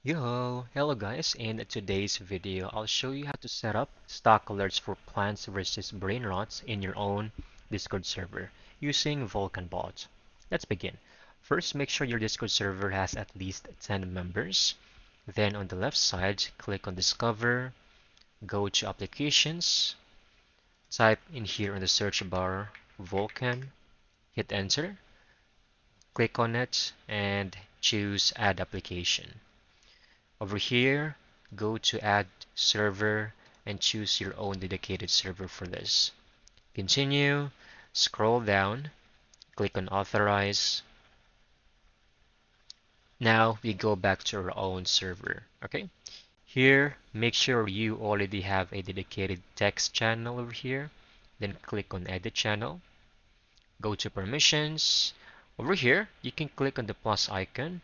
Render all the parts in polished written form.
Hello guys, in today's video I'll show you how to set up stock alerts for Plants vs Brainrots in your own Discord server using Vulcan bot. Let's begin. First, make sure your Discord server has at least 10 members. Then on the left side, click on Discover, go to Applications, type in here on the search bar Vulcan, hit Enter, click on it, and choose Add Application. Over here, go to Add Server and choose your own dedicated server for this. Continue, scroll down, click on Authorize. Now we go back to our own server. Okay. Here, make sure you already have a dedicated text channel over here. Then click on Edit Channel. Go to Permissions. Over here, you can click on the plus icon.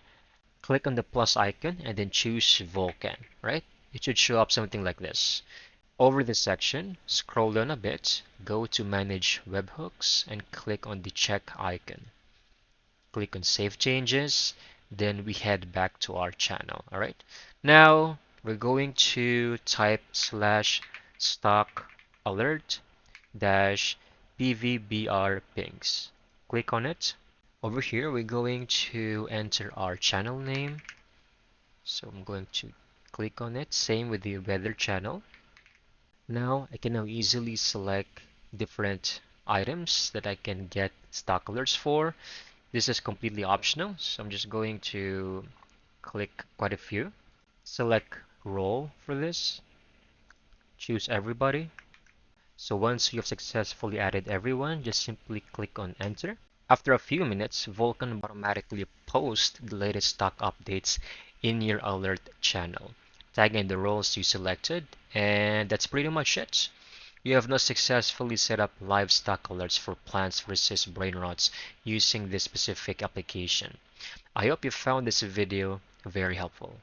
Click on the plus icon and then choose Vulcan, right? It should show up something like this. Over this section, scroll down a bit, go to Manage Webhooks and click on the check icon. Click on Save Changes, then we head back to our channel, alright? Now, we're going to type /stock alert dash pvbr pings. Click on it. Over here, we're going to enter our channel name. So I'm going to click on it, same with the weather channel. Now I can now easily select different items that I can get stock alerts for. This is completely optional, so I'm just going to click quite a few. Select role for this. Choose everybody. So once you've successfully added everyone, just simply click on enter. After a few minutes, Vulcan will automatically post the latest stock updates in your alert channel. Tag in the roles you selected, and that's pretty much it. You have now successfully set up live stock alerts for Plants vs Brainrots using this specific application. I hope you found this video very helpful.